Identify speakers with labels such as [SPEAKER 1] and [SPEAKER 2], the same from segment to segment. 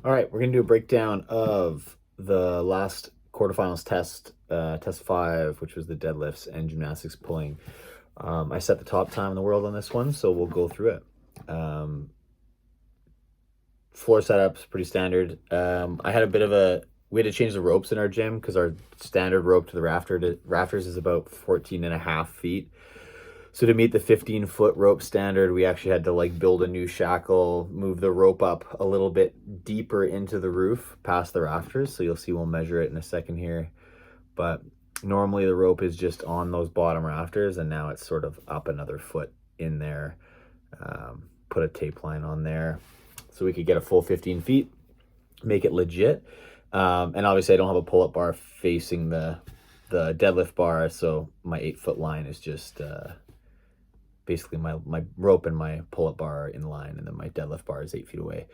[SPEAKER 1] All right, we're gonna do a breakdown of the last quarterfinals test, test 5, which was the deadlifts and gymnastics pulling. I set the top time in the world on this one, so we'll go through it. Floor setup's pretty standard. I had a bit of we had to change the ropes in our gym because our standard rope to the rafters is about 14 and a half feet. So to meet the 15-foot rope standard, we actually had to like build a new shackle, move the rope up a little bit deeper into the roof past the rafters. So you'll see we'll measure it in a second here. But normally the rope is just on those bottom rafters, and now it's sort of up another foot in there. Put a tape line on there so we could get a full 15 feet, make it legit. And obviously I don't have a pull-up bar facing the deadlift bar, so my 8-foot line is just basically my rope and my pull-up bar are in line, and then my deadlift bar is 8 feet away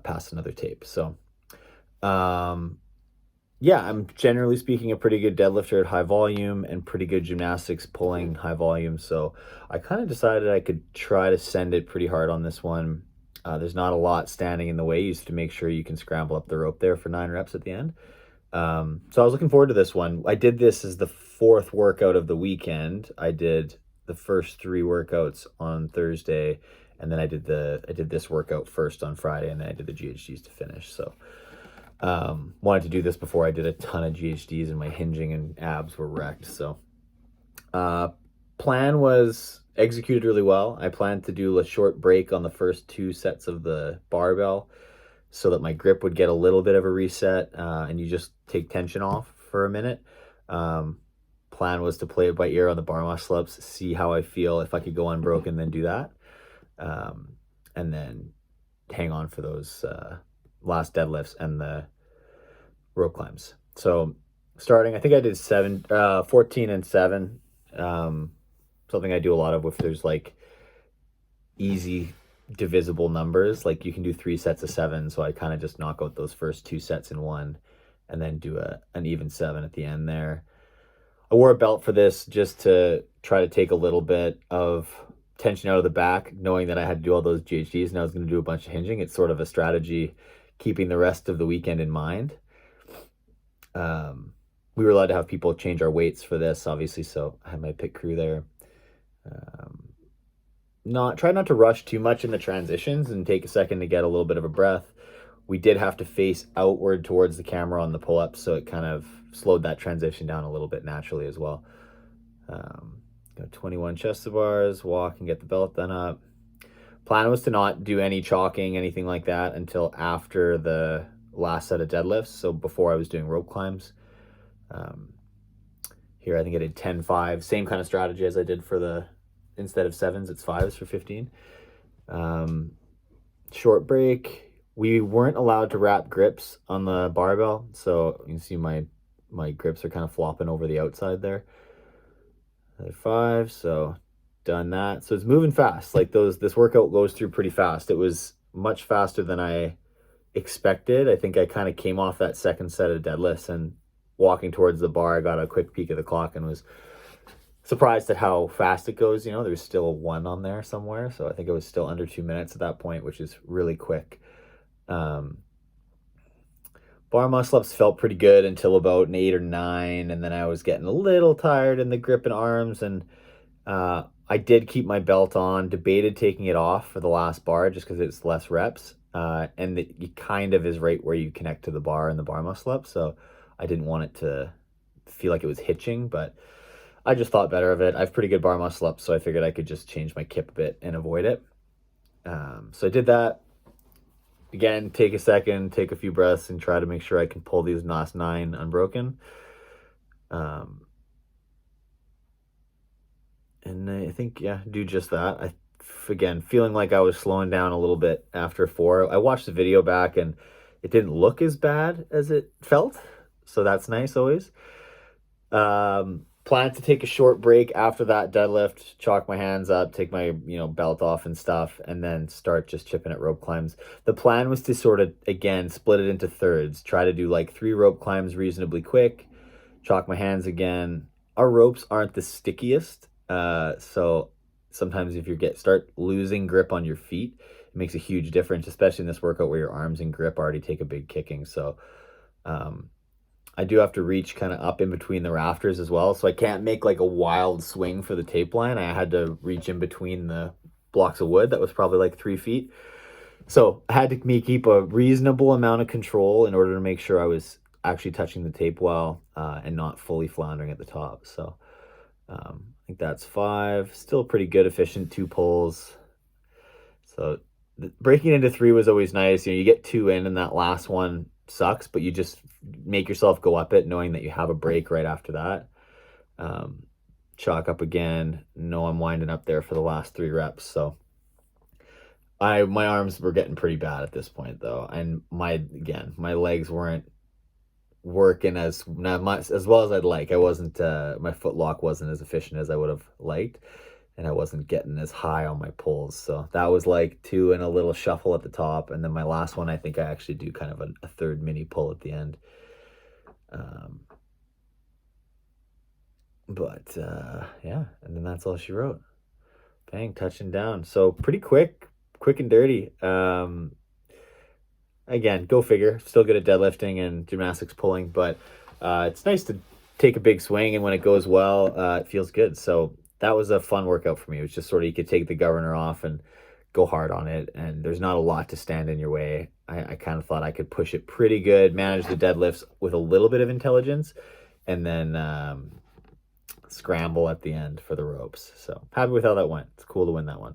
[SPEAKER 1] past another tape. So yeah, I'm generally speaking a pretty good deadlifter at high volume and pretty good gymnastics pulling high volume. So I kind of decided I could try to send it pretty hard on this one. There's not a lot standing in the way. You used to make sure you can scramble up the rope there for 9 reps at the end. So I was looking forward to this one. I did this as the 4th workout of the weekend. I did the first 3 workouts on Thursday, and then I did this workout first on Friday, and then I did the GHDs to finish. So wanted to do this before I did a ton of GHDs, and my hinging and abs were wrecked. So plan was executed really well. I planned to do a short break on the first 2 sets of the barbell so that my grip would get a little bit of a reset, and you just take tension off for a minute. Plan was to play it by ear on the bar muscle ups, see how I feel. If I could go unbroken, then do that. And then hang on for those last deadlifts and the rope climbs. So starting, I think I did 14 and 7. Something I do a lot of if there's like easy divisible numbers, like you can do 3 sets of 7. So I kind of just knock out those first 2 sets in one and then do an even 7 at the end there. I wore a belt for this just to try to take a little bit of tension out of the back, knowing that I had to do all those GHDs and I was going to do a bunch of hinging. It's sort of a strategy, keeping the rest of the weekend in mind. We were allowed to have people change our weights for this, obviously, so I had my pit crew there. Try not to rush too much in the transitions and take a second to get a little bit of a breath. We did have to face outward towards the camera on the pull-ups, so it kind of slowed that transition down a little bit naturally as well. Got 21 chest to bars, walk and get the belt done up. Plan was to not do any chalking, anything like that, until after the last set of deadlifts, so before I was doing rope climbs. Here I think I did 10-5, same kind of strategy as I did for instead of 7s, it's 5s for 15. Short break. We weren't allowed to wrap grips on the barbell, so you can see my grips are kind of flopping over the outside there. Another 5, so done that. So it's moving fast. Like this workout goes through pretty fast. It was much faster than I expected. I think I kind of came off that second set of deadlifts and walking towards the bar, I got a quick peek of the clock and was surprised at how fast it goes. You know, there's still a 1 on there somewhere, so I think it was still under 2 minutes at that point, which is really quick. Bar muscle ups felt pretty good until about an 8 or 9, and then I was getting a little tired in the grip and arms, and I did keep my belt on, debated taking it off for the last bar just because it's less reps, and it kind of is right where you connect to the bar and the bar muscle up, so I didn't want it to feel like it was hitching, but I just thought better of it. I have pretty good bar muscle ups, so I figured I could just change my kip a bit and avoid it. So I did that. Again, take a second, take a few breaths, and try to make sure I can pull these last 9 unbroken. And I think, yeah, do just that. Again, feeling like I was slowing down a little bit after 4. I watched the video back, and it didn't look as bad as it felt, so that's nice always. Plan to take a short break after that deadlift, chalk my hands up, take my belt off and stuff, and then start just chipping at rope climbs. The plan was to sort of, again, split it into thirds, try to do like 3 rope climbs reasonably quick, chalk my hands again. Our ropes aren't the stickiest, so sometimes if you start losing grip on your feet, it makes a huge difference, especially in this workout where your arms and grip already take a big kicking. So I do have to reach kind of up in between the rafters as well. So I can't make like a wild swing for the tape line. I had to reach in between the blocks of wood that was probably like 3 feet. So I had to keep a reasonable amount of control in order to make sure I was actually touching the tape well and not fully floundering at the top. So I think that's 5. Still pretty good, efficient 2 pulls. So breaking into 3 was always nice. You get 2 in, and that last one sucks, but you just make yourself go up it, knowing that you have a break right after that. Chalk up again. No, I'm winding up there for the last 3 reps. So my arms were getting pretty bad at this point though, and my legs weren't working as much as well as I'd like. I wasn't my foot lock wasn't as efficient as I would have liked, and I wasn't getting as high on my pulls. So that was like 2 and a little shuffle at the top, and then my last one I think I actually do kind of a third mini pull at the end. Yeah, and then that's all she wrote. Bang, touching down. So pretty quick and dirty. Again, go figure. Still good at deadlifting and gymnastics pulling, but it's nice to take a big swing, and when it goes well, it feels good. So that was a fun workout for me. It was just sort of, you could take the governor off and go hard on it, and there's not a lot to stand in your way. I kind of thought I could push it pretty good, manage the deadlifts with a little bit of intelligence, and then scramble at the end for the ropes. So happy with how that went. It's cool to win that one.